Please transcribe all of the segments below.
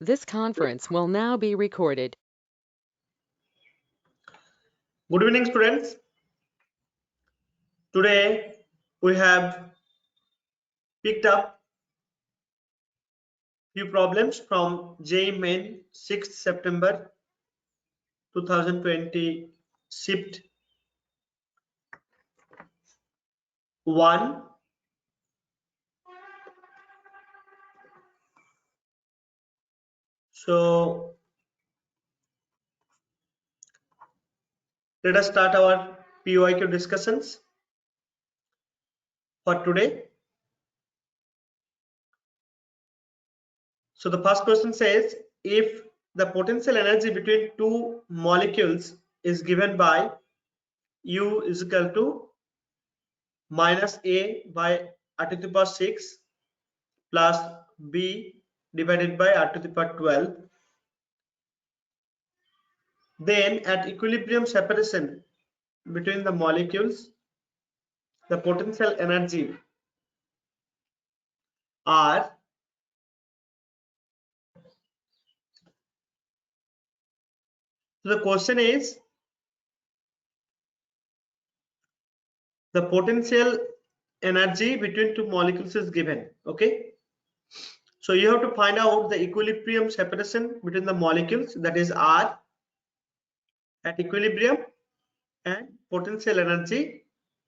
This conference will now be recorded. Good evening, students. Today we have picked up few problems from JEE Mains 6th September 2020 shift 1. So let us start our PYQ discussions for today. So the first question says, if the potential energy between two molecules is given by U is equal to minus A by r to the power 6 plus B divided by r to the power 12, then at equilibrium separation between the molecules, the potential energy are so the question is the potential energy between two molecules is given. Okay, so you have to find out the equilibrium separation between the molecules, that is R at equilibrium, and potential energy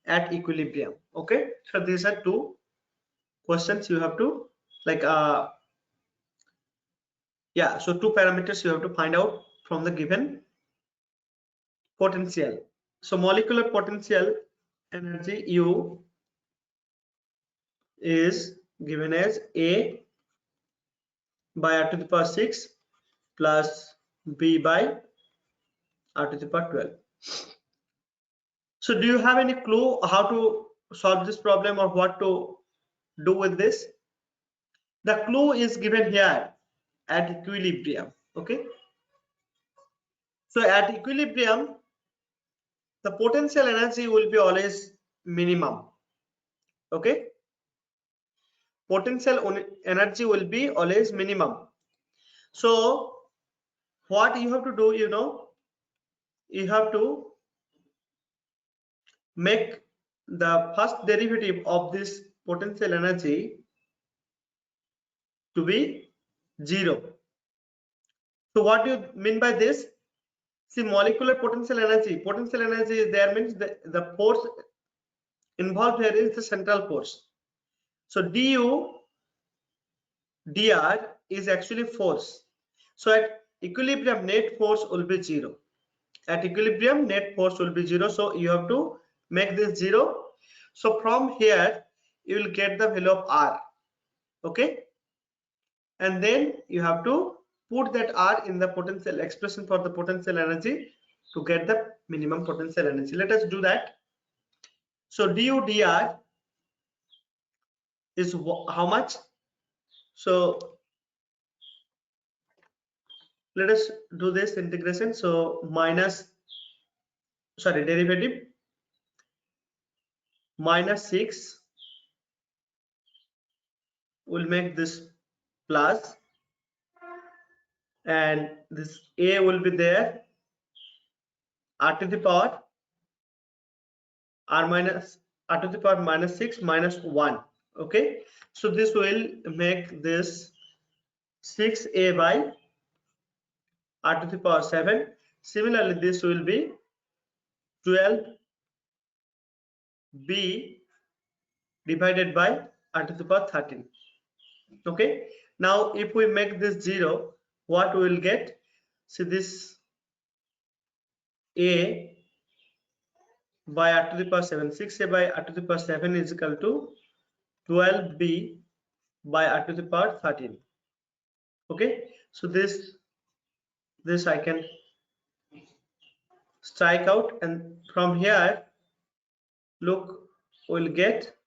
at equilibrium. Okay, so these are two questions you have to so two parameters you have to find out from the given potential. So molecular potential energy U is given as A by r to the power 6 plus B by r to the power 12. So do you have any clue how to solve this problem or what to do with this? The clue is given here at equilibrium. Okay, so at equilibrium the potential energy will be always minimum. Okay, potential energy will be always minimum. So what you have to do, you have to make the first derivative of this potential energy to be 0. So what do you mean by this? See, molecular potential energy is there, means the force involved here is the central force. So du dr is actually force. So at equilibrium net force will be 0. At equilibrium net force will be 0, so you have to make this 0. So from here you will get the value of R. Okay, and then you have to put that R in the potential expression for the potential energy to get the minimum potential energy. Let us do that. So du dr is how much? So let us do this integration. So derivative minus 6 will make this plus, and this A will be there, r to the power r to the power minus 6 minus 1. Okay, so this will make this 6A by r to the power 7. Similarly, this will be 12B divided by r to the power 13. Okay, now if we make this 0, what we will get? See, this A by r to the power 7, 6A by r to the power 7 is equal to 12B by r to the power 13. Okay, so this I can strike out, and from here look, we'll get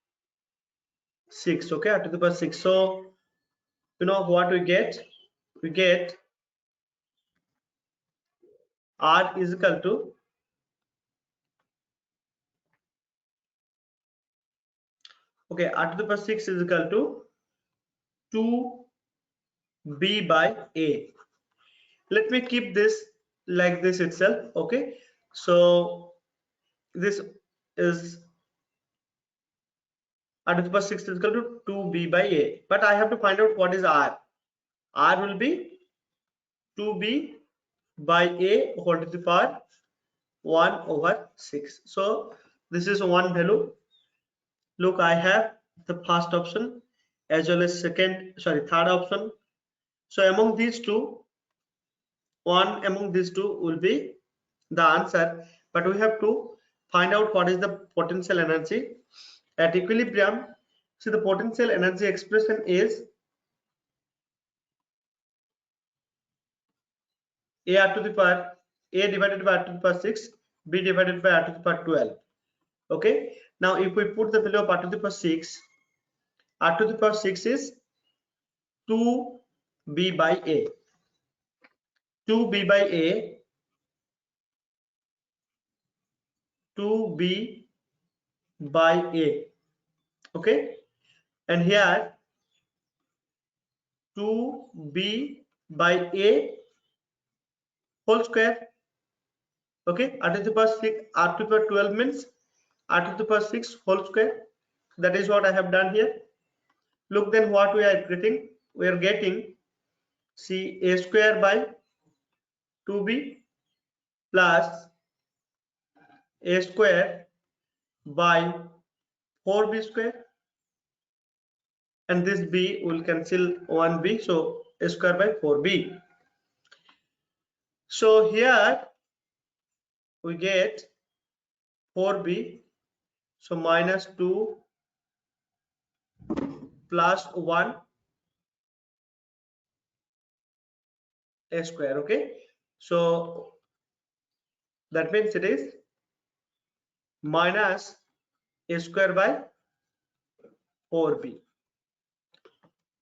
6. Okay, r to the power 6. So you know what we get? We get R is equal to r to the power 6 is equal to 2 B by A. Let me keep this like this itself. Okay, so this is r to the power 6 is equal to 2B by A, but I have to find out what is R. R will be 2B by A whole to the power 1 over 6. So this is one value. Look, I have the first option as well as third option. So among these two, one among these two will be the answer, but we have to find out what is the potential energy at equilibrium. See, the potential energy expression is A r to the power A divided by r to the power 6, B divided by r to the power 12. Okay, now if we put the value of r to the power 6, r to the power 6 is 2B by A. 2B by A, 2B by A. Okay, and here 2B by A whole square. Okay, r to the power 6, r to the power 12 means r to the power 6 whole square. That is what I have done here. Look, then what we are getting? We are getting C A square by 2B plus A square by 4B square, and this B will cancel 1B, so A square by 4B. So here we get 4B, so minus 2 plus 1 A square. Okay, so that means it is minus A square by 4B.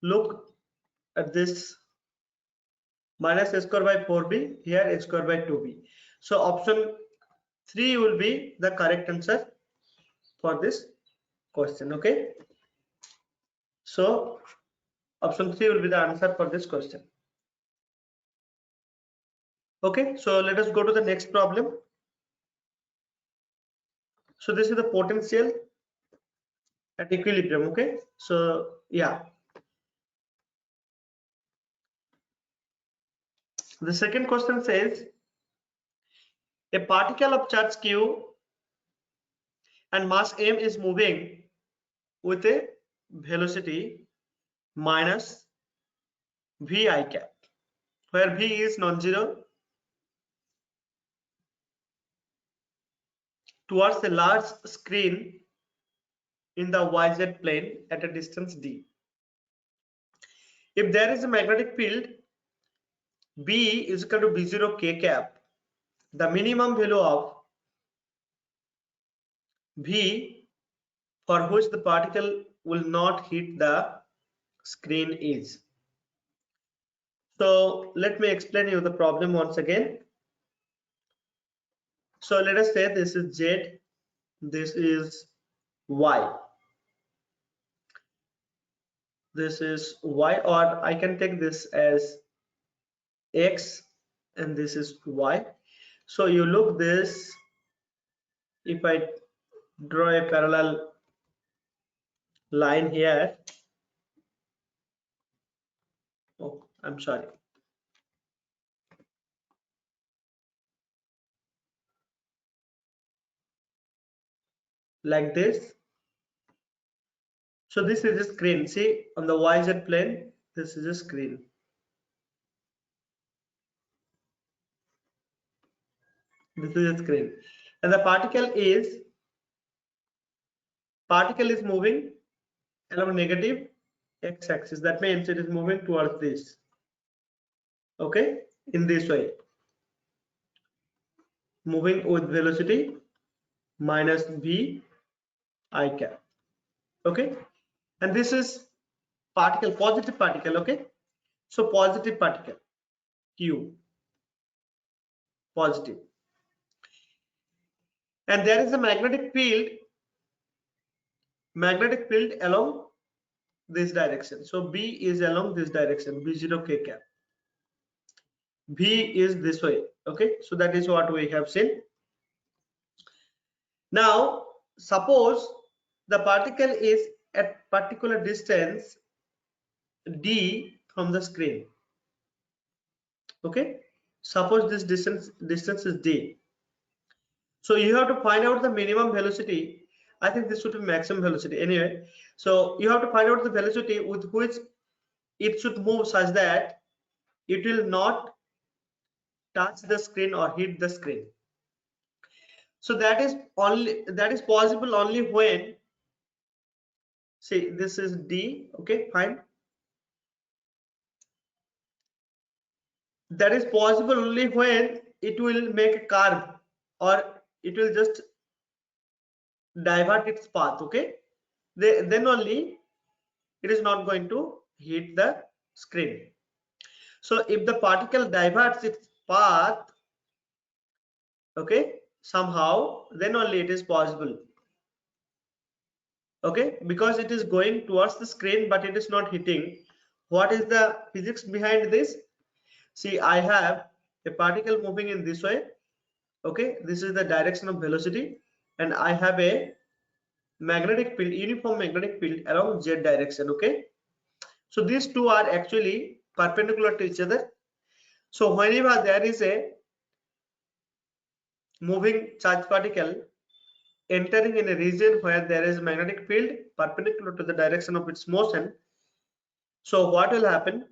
Look at this, minus A square by 4B, here A square by 2B. So option 3 will be the correct answer for this question. Okay, so option 3 will be the answer for this question. Okay, so let us go to the next problem. So this is the potential at equilibrium. Okay, so yeah, the second question says a particle of charge q and mass m is moving with a velocity minus vi cap, where v is non-zero, towards a large screen in the yz plane at a distance d. If there is a magnetic field B is equal to B0 k cap, the minimum value of V for which the particle will not hit the screen is. So let me explain you the problem once again. So let us say this is Z, this is Y, this is Y, or I can take this as X and this is Y. So you look this, if I draw a parallel line here, oh, I'm sorry, like this. So this is a screen. See, on the YZ plane, this is a screen. This is a screen, and the particle is moving along negative x-axis. That means it is moving towards this. Okay, in this way, moving with velocity minus v I cap. Okay, and this is particle, positive particle. Okay, so positive particle q, positive, and there is a magnetic field along this direction. So B is along this direction, B0 k cap. V is this way. Okay, so that is what we have seen. Now suppose the particle is at particular distance d from the screen. Okay, suppose this distance is d. So you have to find out the minimum velocity. I think this should be maximum velocity anyway. So you have to find out the velocity with which it should move such that it will not touch the screen or hit the screen. So that is possible only when, see, this is d. Okay, fine. That is possible only when it will make a curve or it will just divert its path. Okay, then only it is not going to hit the screen. So if the particle diverts its path, okay, somehow, then only it is possible. Okay, because it is going towards the screen but it is not hitting. What is the physics behind this? See, I have a particle moving in this way. Okay, this is the direction of velocity, and I have a magnetic field, uniform magnetic field along z direction. Okay, so these two are actually perpendicular to each other. So whenever there is a moving charge particle entering in a region where there is a magnetic field perpendicular to the direction of its motion, so what will happen?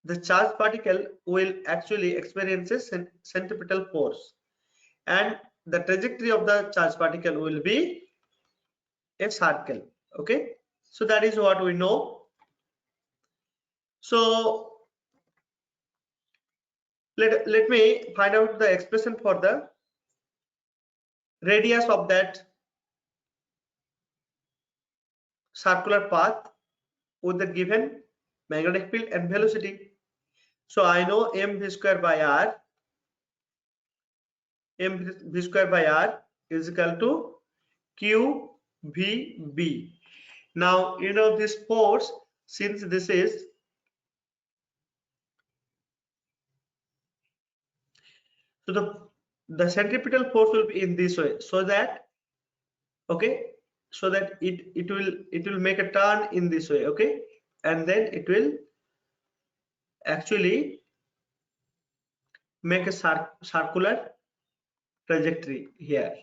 The charge particle will actually experience a centripetal force, and the trajectory of the charge particle will be a circle. Okay, so that is what we know. So let me find out the expression for the radius of that circular path with the given magnetic field and velocity. So I know mv square by r, mv square by r is equal to qvb. Now you know this force, since this is, so the centripetal force will be in this way, so that, okay, so that it will make a turn in this way. Okay, and then it will actually make a circular trajectory here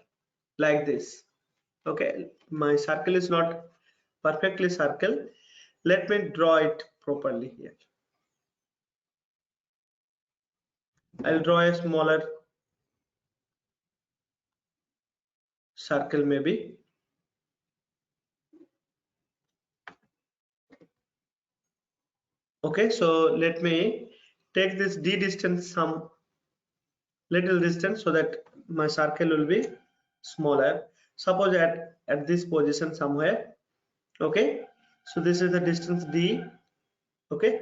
like this. Okay, my circle is not perfectly circle. Let me draw it properly here. I'll draw a smaller circle maybe. Okay, so let me take this d distance some little distance so that my circle will be smaller. Suppose at this position somewhere. Okay, so this is the distance d. Okay,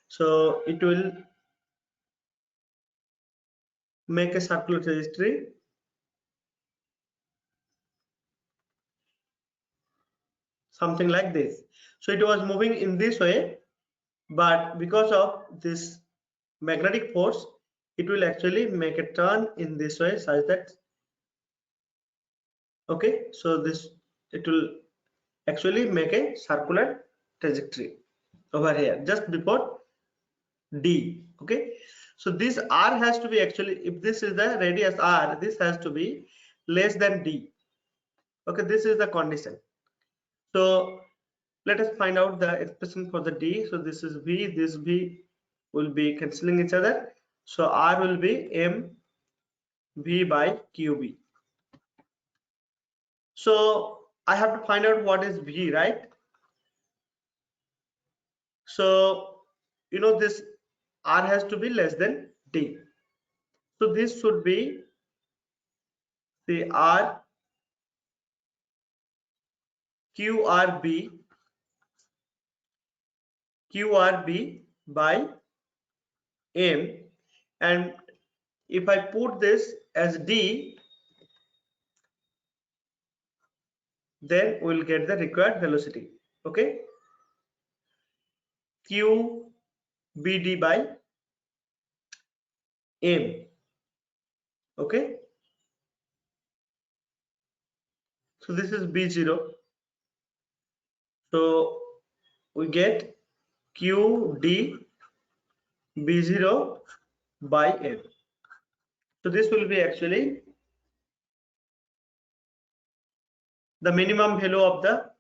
so it will make a circular trajectory something like this. So it was moving in this way, but because of this magnetic force, it will actually make a turn in this way such that, okay, so this, it will actually make a circular trajectory over here just before d. Okay, so this r has to be, actually, if this is the radius r, this has to be less than d. Okay, this is the condition. So let us find out the expression for the d. So this is v, this v will be cancelling each other, so r will be m v by qb. So I have to find out what is v, right? So you know this r has to be less than d, so this should be the r qrb by m, and if I put this as d, then we'll get the required velocity. Okay, q bd by m. Okay, so this is b0. So we get q d b0 by m. So this will be actually the minimum value of the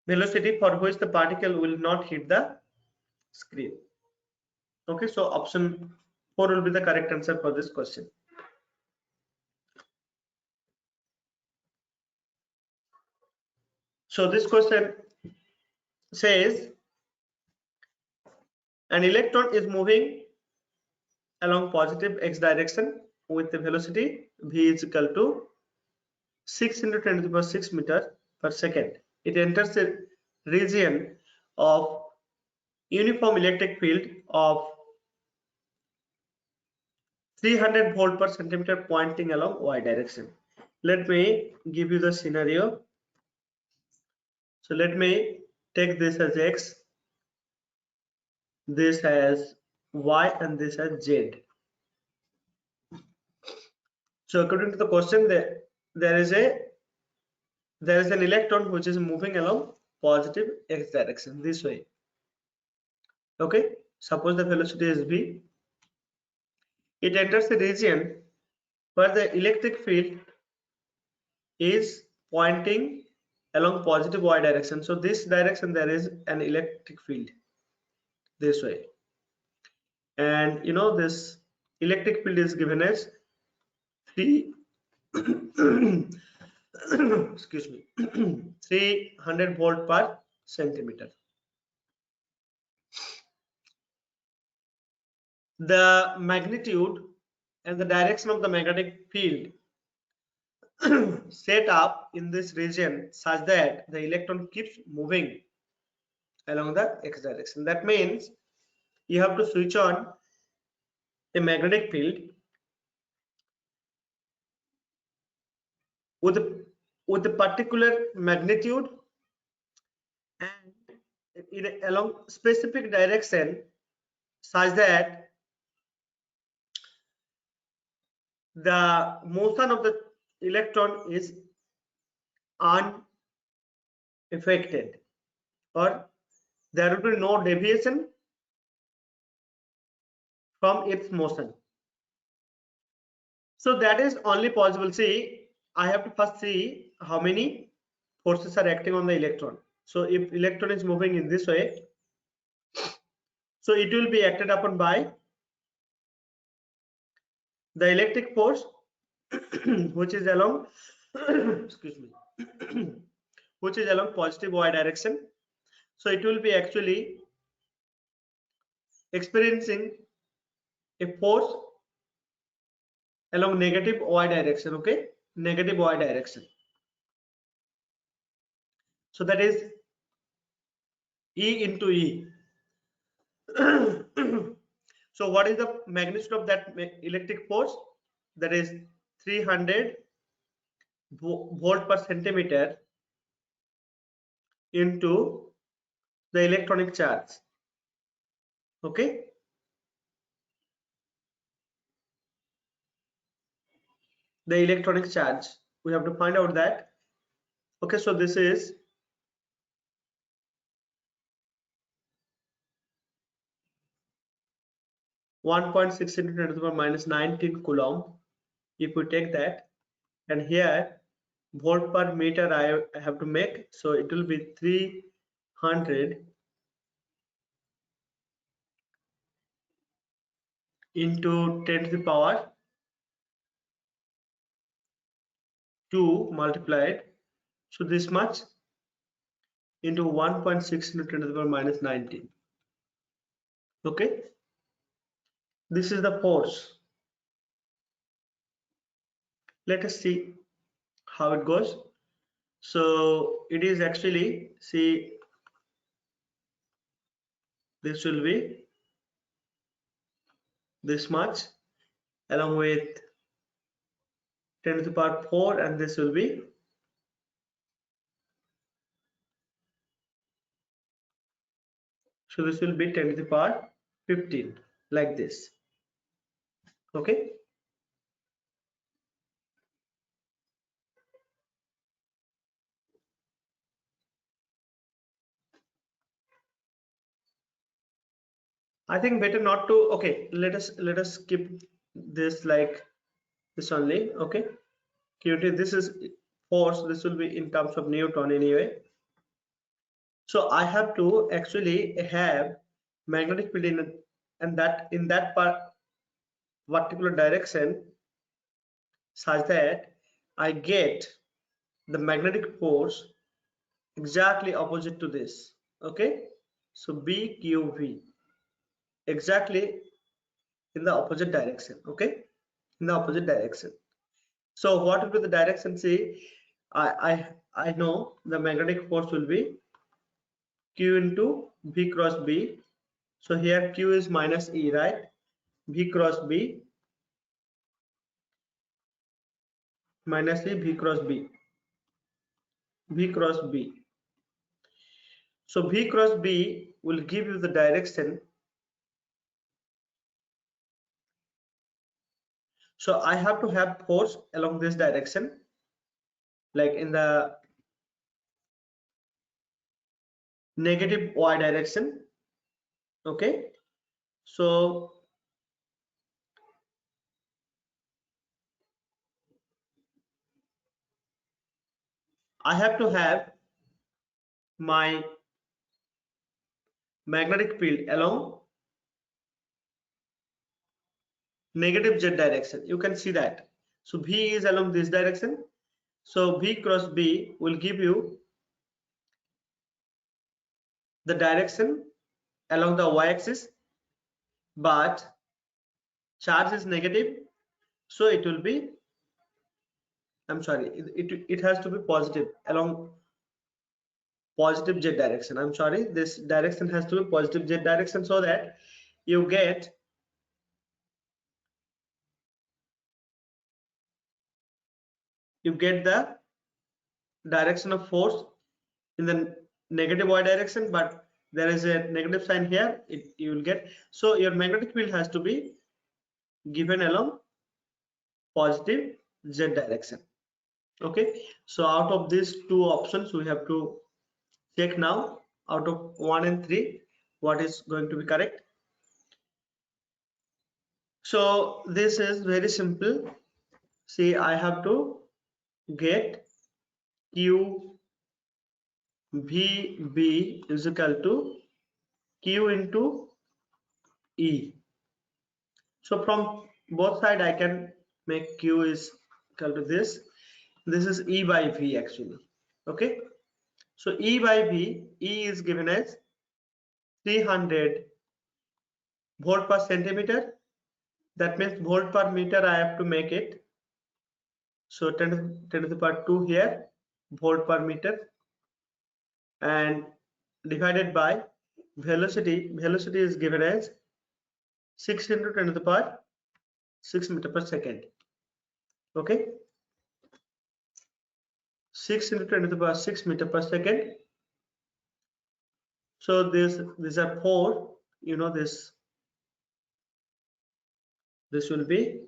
velocity for which the particle will not hit the screen. Okay, so option 4 will be the correct answer for this question. So this question says an electron is moving along positive x direction with the velocity v is equal to 6 into 10 to the power 6 meter per second. It enters a region of uniform electric field of 300 volt per centimeter pointing along y direction. Let me give you the scenario. So let me take this as x, this as y, and this as z. So according to the question, there is an electron which is moving along positive x direction this way. Okay, suppose the velocity is v. It enters a region where the electric field is pointing along positive y direction. So this direction there is an electric field this way, and you know this electric field is given as 3 excuse me 300 volt per centimeter. The magnitude and the direction of the magnetic field set up in this region such that the electron keeps moving along the x direction. That means you have to switch on a magnetic field with a particular magnitude and along specific direction such that the motion of the electron is unaffected, or there will be no deviation from its motion. So that is only possible. See, I have to first see how many forces are acting on the electron. So if electron is moving in this way, so it will be acted upon by the electric force which is along excuse me which is along positive y direction. So it will be actually experiencing a force along negative y direction. Okay, negative y direction. So that is E into E. So what is the magnitude of that electric force? That is 300 volt per centimeter into the electronic charge. Okay, the electronic charge, we have to find out that. Okay, so this is 1.6 into 10 to the power minus 19 coulomb. If we take that, and here volt per meter I have to make, so it will be 300 into 10 to the power 2 multiplied, so this much into 1.6 into 10 to the power minus 19. Okay, this is the force. Let us see how it goes. So it is actually, see, this will be this much along with 10 to the power 4, and this will be So this will be 10 to the power 15, like this. Okay. I think better not to. Okay, let us skip this like this only. Okay, QT, this is force. This will be in terms of Newton anyway. So I have to actually have magnetic field and that in that part particular direction such that I get the magnetic force exactly opposite to this. Okay, so BQV exactly in the opposite direction. Okay, in the opposite direction. So what will be the direction? See, I know the magnetic force will be Q into V cross B. So here Q is minus E, right? V cross B minus E, V cross B, V cross B. So V cross B will give you the direction. So I have to have force along this direction, like in the negative Y direction. Okay, so I have to have my magnetic field along negative Z direction. You can see that. So V is along this direction. So V cross B will give you the direction along the y-axis, but charge is negative, so it will be, I'm sorry, it has to be positive along positive Z direction. I'm sorry, this direction has to be positive Z direction so that you get the direction of force in the negative y direction, but there is a negative sign here, you will get. So your magnetic field has to be given along positive Z direction. Okay, so out of these two options we have to check now, out of 1 and 3 what is going to be correct. So this is very simple. See, I have to get Q VB is equal to Q into E. So from both side I can make Q is equal to this. This is E by V actually. Okay, so E by V, E is given as 300 volt per centimeter. That means volt per meter I have to make it. So 10 to the power 2 here, volt per meter, and divided by velocity. Velocity is given as 6 into 10 to the power 6 meter per second. Okay, 6 into 10 to the power 6 meter per second. So these are 4. You know this will be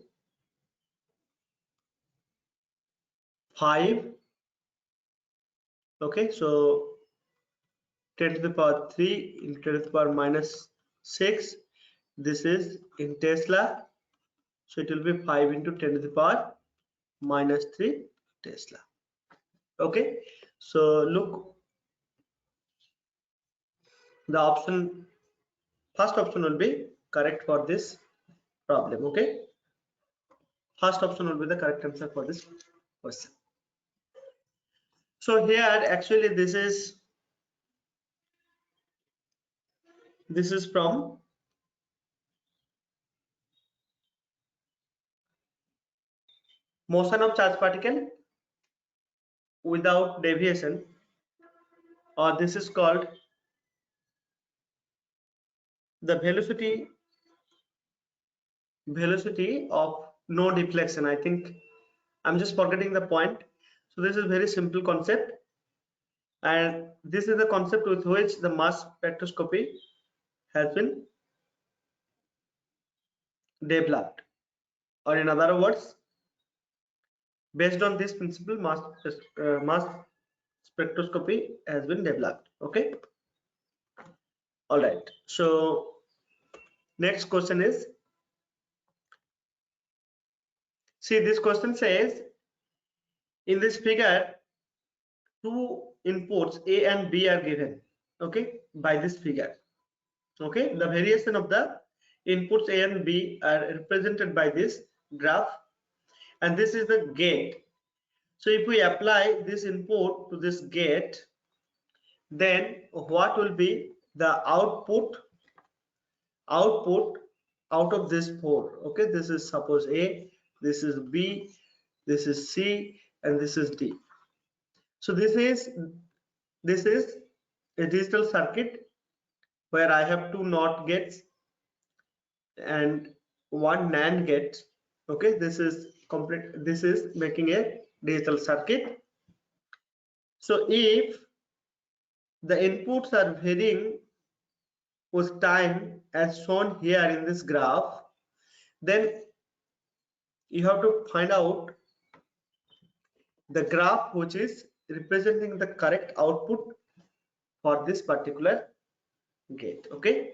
5. Okay, so 10 to the power 3 into 10 to the power minus 6. This is in Tesla. So it will be 5 into 10 to the power minus 3 Tesla. Okay, so look, the option, first option will be correct for this problem. Okay, first option will be the correct answer for this question. So here actually this is from motion of charge particle without deviation, or this is called the velocity of no deflection. I think I'm just forgetting the point. So this is very simple concept, and this is the concept with which the mass spectroscopy has been developed, or in other words, based on this principle, mass spectroscopy has been developed. Okay. All right. So next question is, see, this question says, in this figure, two inputs A and B are given. Okay, by this figure. Okay, the variation of the inputs A and B are represented by this graph, and this is the gate. So if we apply this input to this gate, then what will be the output out of this four? Okay, this is suppose A, this is B, this is C, and this is D. So this is a digital circuit where I have two NOT gates and one NAND gate. Okay, this is complete. This is making a digital circuit. So if the inputs are varying with time as shown here in this graph, then you have to find out the graph which is representing the correct output for this particular gate. Okay,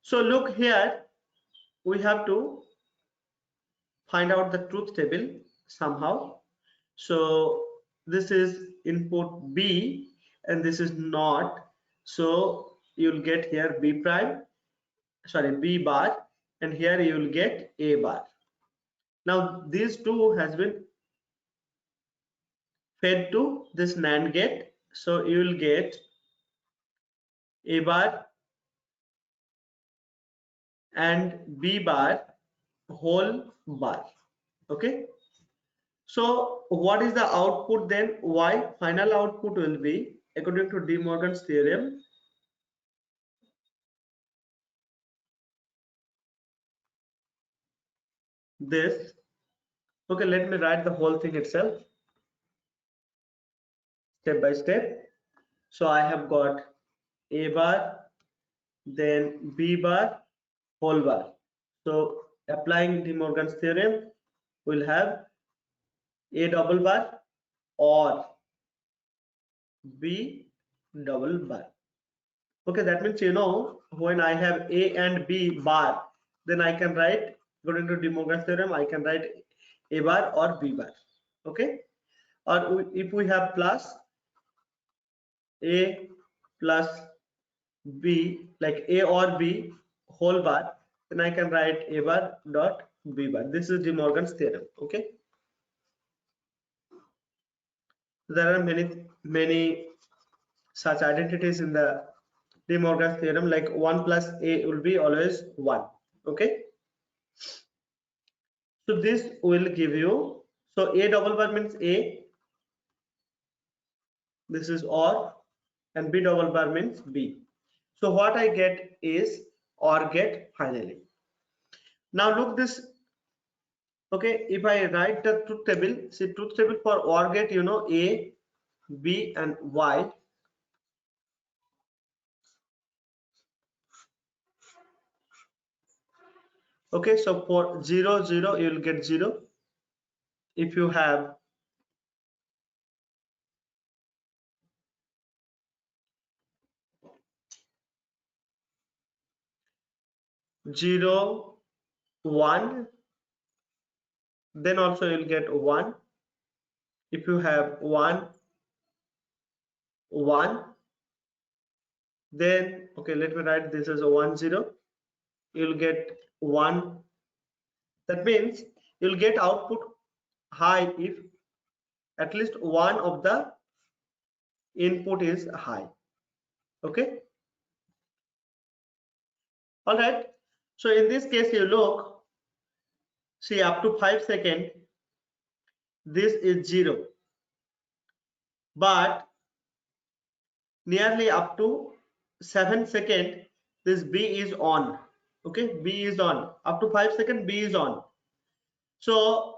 so look here, we have to find out the truth table somehow. So this is input B and this is not, so you'll get here B prime, sorry, B bar, and here you will get A bar. Now these two has been fed to this NAND gate, so you will get A bar and B bar whole bar. Okay, so what is the output then? Y final output will be, according to De Morgan's theorem, this. Okay, let me write the whole thing itself step by step. So I have got A bar, then B bar, whole bar. So applying De Morgan's theorem, we'll have A double bar or B double bar. Okay, that means, you know, when I have A and B bar, then I can write, according to De Morgan's theorem, I can write A bar or B bar. Okay, or if we have plus A plus B, like A or B whole bar, then I can write A bar dot B bar. This is De Morgan's theorem. Okay, there are many such identities in the De Morgan's theorem, like 1 plus A will be always 1. Okay, so this will give you, so A double bar means A, this is OR, and B double bar means B. So what I get is OR get finally. Now look this. Okay, if I write the truth table, see truth table for OR gate, you know, A, B, and Y. Okay, so for 0, 0, you will get 0. If you have 0, 1, then also you'll get 1. If you have 1, 1, then okay, let me write this as a 1, 0. You'll get 1. That means you'll get output high if at least one of the input is high. Okay, all right. So in this case, you look, see, up to 5 seconds this is 0, but nearly up to 7 seconds this B is on. Okay, B is on. Up to 5 seconds B is on. So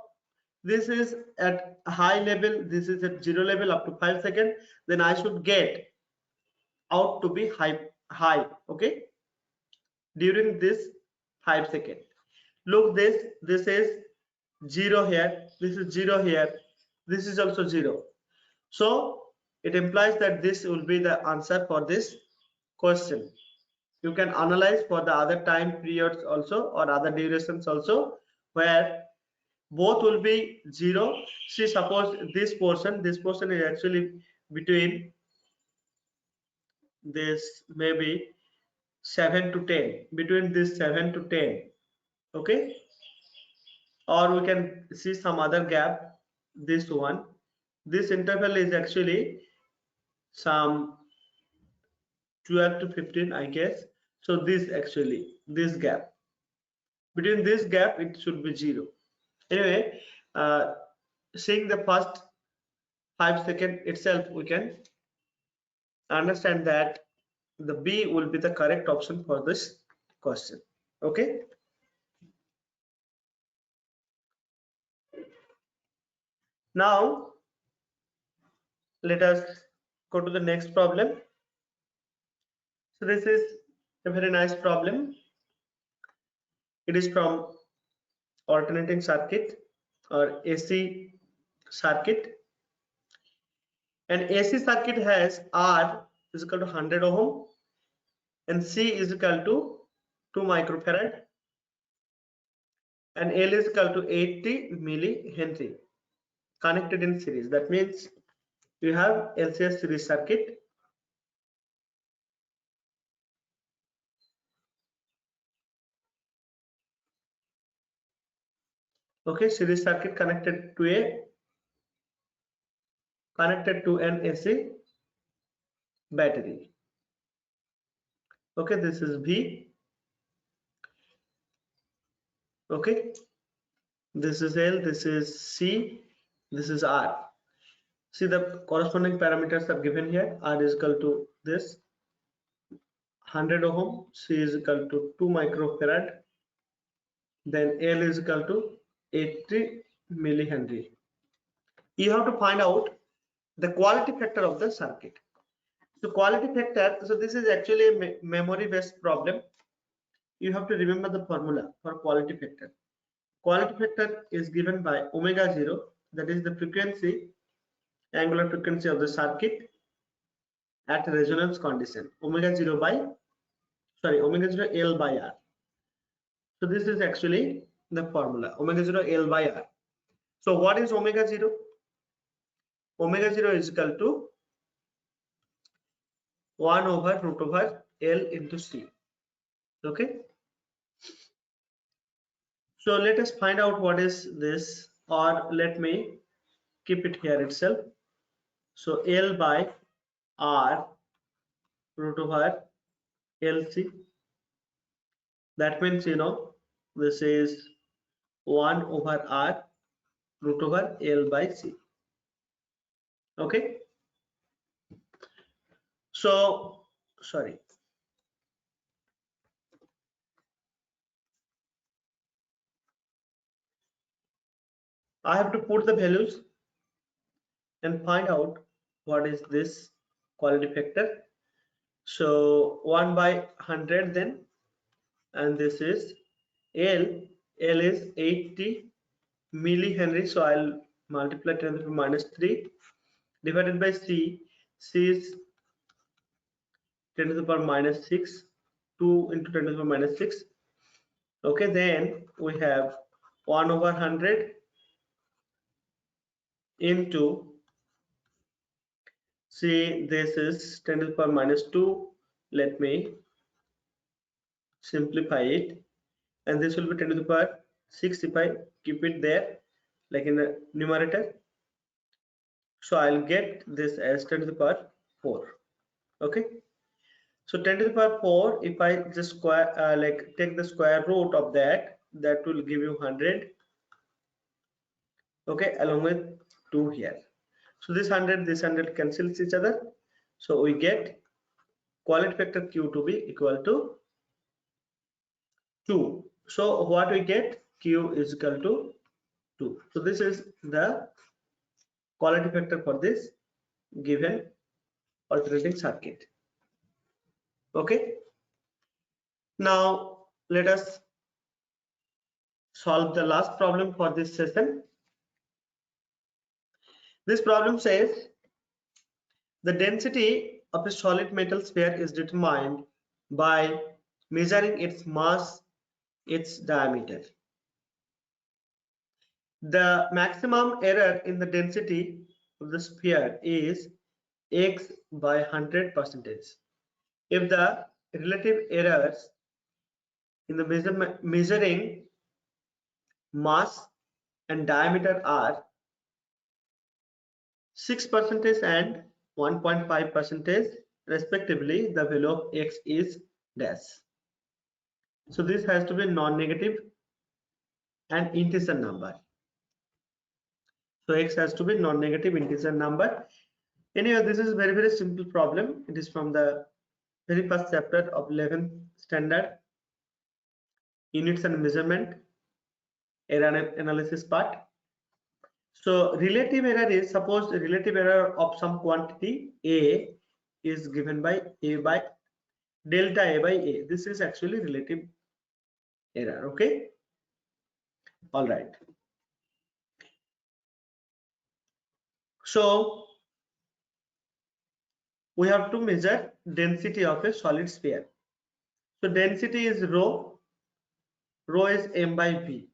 this is at high level, this is at 0 level up to 5 seconds, then I should get out to be high high, okay, during this 5 seconds. Look, this is 0 here, this is 0 here, this is also 0. So it implies that this will be the answer for this question. You can analyze for the other time periods also or other durations also where both will be 0. See, suppose this portion is actually between this maybe 7 to 10, between this 7 to 10, okay, or we can see some other gap, this one, this interval is actually some 12 to 15, I guess. So this actually, this gap, between this gap it should be 0. Anyway, uh, seeing the first 5 seconds itself, we can understand that the B will be the correct option for this question. Okay, now let us go to the next problem. So this is a very nice problem. It is from alternating circuit or AC circuit. An AC circuit has R is equal to 100 ohm and C is equal to 2 microfarad and L is equal to 80 millihenry connected in series. That means you have LCS series circuit. Okay, series circuit connected to an AC battery. Okay, this is V. Okay, this is L, this is C, this is R. See, the corresponding parameters are given here. R is equal to this 100 ohm, C is equal to 2 microfarad, then L is equal to 80 millihenry. You have to find out the quality factor of the circuit. So quality factor, so this is actually a memory based problem. You have to remember the formula for quality factor. Quality factor is given by omega 0, that is the frequency, angular frequency of the circuit at resonance condition. Omega 0 L by R. So this is actually the formula, omega 0 L by R. So what is omega 0? Omega 0 is equal to 1 over root over L into C. Okay. So let us find out what is this, or let me keep it here itself. So L by R root over LC. That means, this is 1 over R root over L by C. Okay. So, sorry. I have to put the values and find out what is this quality factor. So 1 by 100 then, and this is L. L is 80 millihenry, so I'll multiply 10 to the minus 3 divided by C. C is 10 to the power minus 6, 2 into 10 to the power minus 6. Okay, then we have 1 over 100 into, see, this is 10 to the power minus 2. Let me simplify it, and this will be 10 to the power 6 if I keep it there like in the numerator. So I'll get this as 10 to the power 4. Okay, so 10 to the power 4, if I just take the square root of that, that will give you 100. Okay, along with 2 here. So this 100 cancels each other, so we get quality factor Q to be equal to 2. So what we get, Q is equal to 2. So this is the quality factor for this given alternating circuit. Okay, now let us solve the last problem for this session. This problem says the density of a solid metal sphere is determined by measuring its mass, its diameter. The maximum error in the density of the sphere is x by 100%. If the relative errors in the measuring mass and diameter are 6% and 1.5% respectively, the value of x is dash. So this has to be non-negative and integer number. So x has to be non-negative integer number. Anyway, this is very simple problem. It is from the very first chapter of 11th standard, units and measurement, error analysis part. So relative error is, suppose the relative error of some quantity a is given by a by delta a by a. This is actually relative error. Okay, all right. So we have to measure density of a solid sphere. So density is rho is m by v,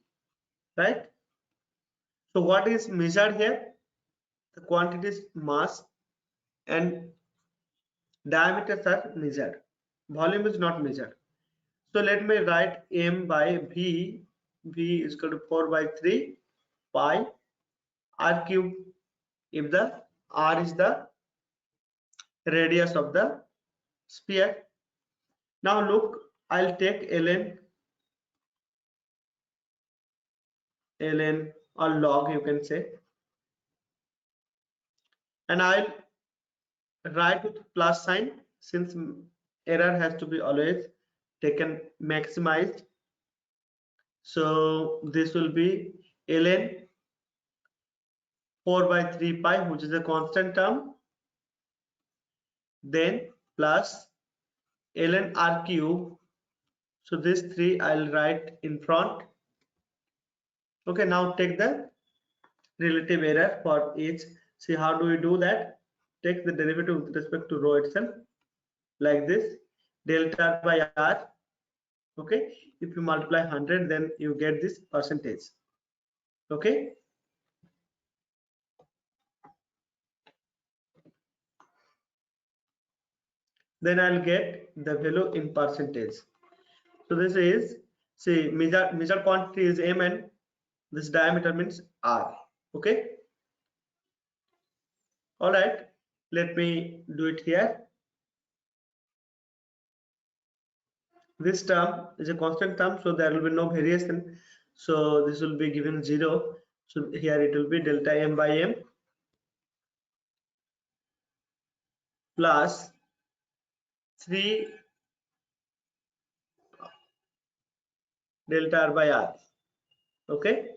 right? So what is measured here? The quantities mass and diameters are measured. Volume is not measured. So let me write m by v. V is equal to 4 by 3 pi r cube if the r is the radius of the sphere. Now look, I'll take ln or log, you can say, and I'll write with plus sign since error has to be always taken maximized. So this will be ln 4 by 3 pi, which is a constant term, then plus ln r cube. So this 3 I'll write in front. Okay, now take the relative error for each. See, how do we do that? Take the derivative with respect to rho itself, like this, delta by r. Okay, if you multiply 100, then you get this percentage. Okay, then I'll get the value in percentage. So this is, see, measured quantity is m and this diameter means r. Okay, all right, let me do it here. This term is a constant term, so there will be no variation. So this will be given 0. So here it will be delta m by m plus 3 delta r by r. Okay,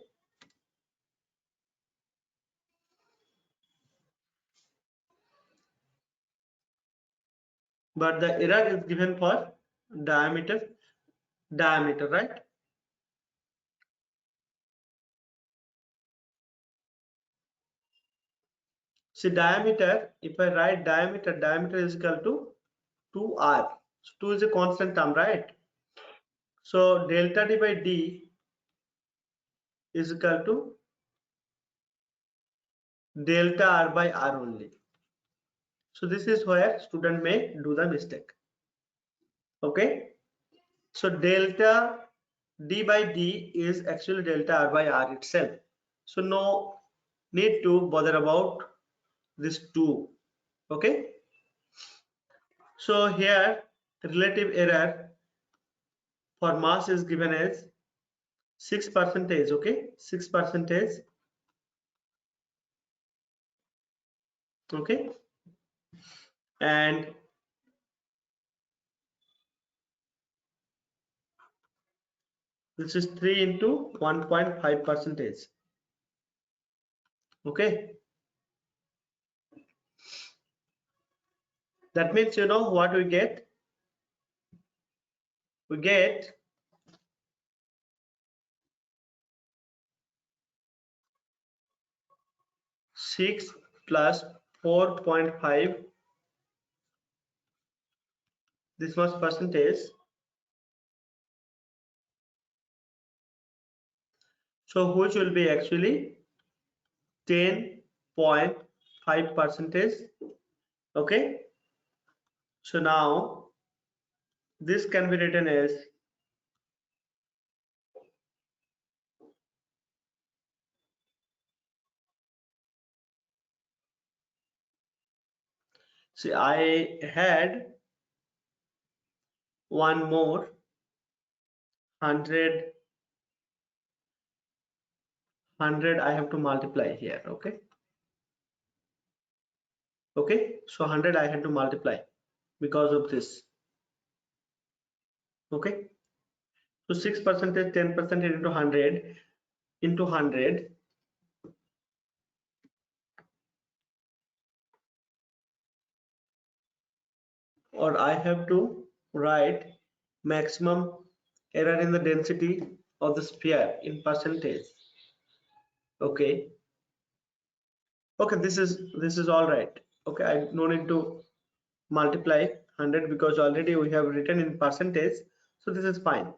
but the error is given for diameter, right? See, diameter, if I write diameter is equal to 2r. So 2 is a constant term, right? So delta d by d is equal to delta r by r only. So this is where student may do the mistake. Okay, so delta d by d is actually delta r by r itself. So no need to bother about this 2. Okay, so here relative error for mass is given as 6%. Okay, 6%. Okay, and this is 3 into 1.5%. Okay, that means, you know what we get, we get 6 plus 4.5. This was percentage. So which will be actually 10.5 percentage. Okay. So now this can be written as see I had one more 100 I have to multiply here. Okay. Okay. So 100 I had to multiply because of this. Okay. So 6% is 10% into 100 into 100. Or I have to write maximum error in the density of the sphere in percentage. Okay. Okay, this is all right. Okay, I no need to multiply 100 because already we have written in percentage, so this is fine.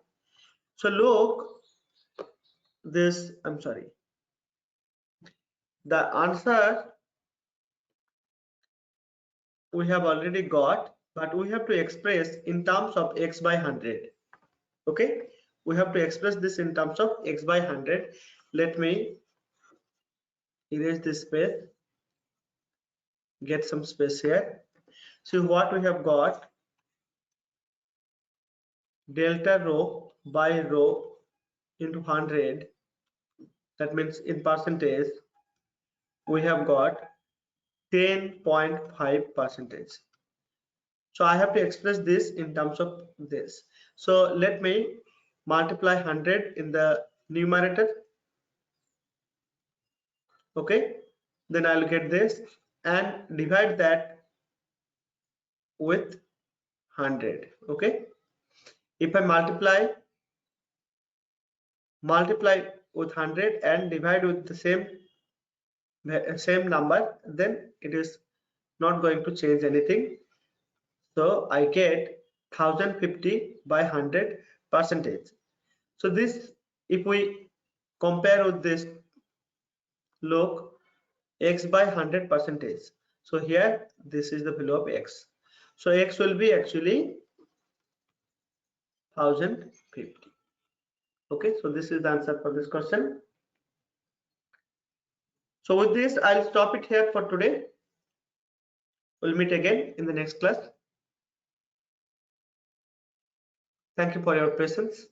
So look, this I'm sorry, the answer we have already got, but we have to express in terms of x by 100. Okay, we have to express this in terms of x by 100. Let me erase this space, get some space here. So what we have got, delta rho by rho into 100, that means in percentage we have got 10.5 percentage. So I have to express this in terms of this. So let me multiply 100 in the numerator. Okay, then I'll get this and divide that with 100. Okay, if I multiply with 100 and divide with the same number, then it is not going to change anything. So I get 1050 by 100 percentage. So this, if we compare with this, look, x by 100 percentage. So here this is the value of x. So x will be actually 1050. Okay, so this is the answer for this question. So with this, I'll stop it here for today. We'll meet again in the next class. Thank you for your patience.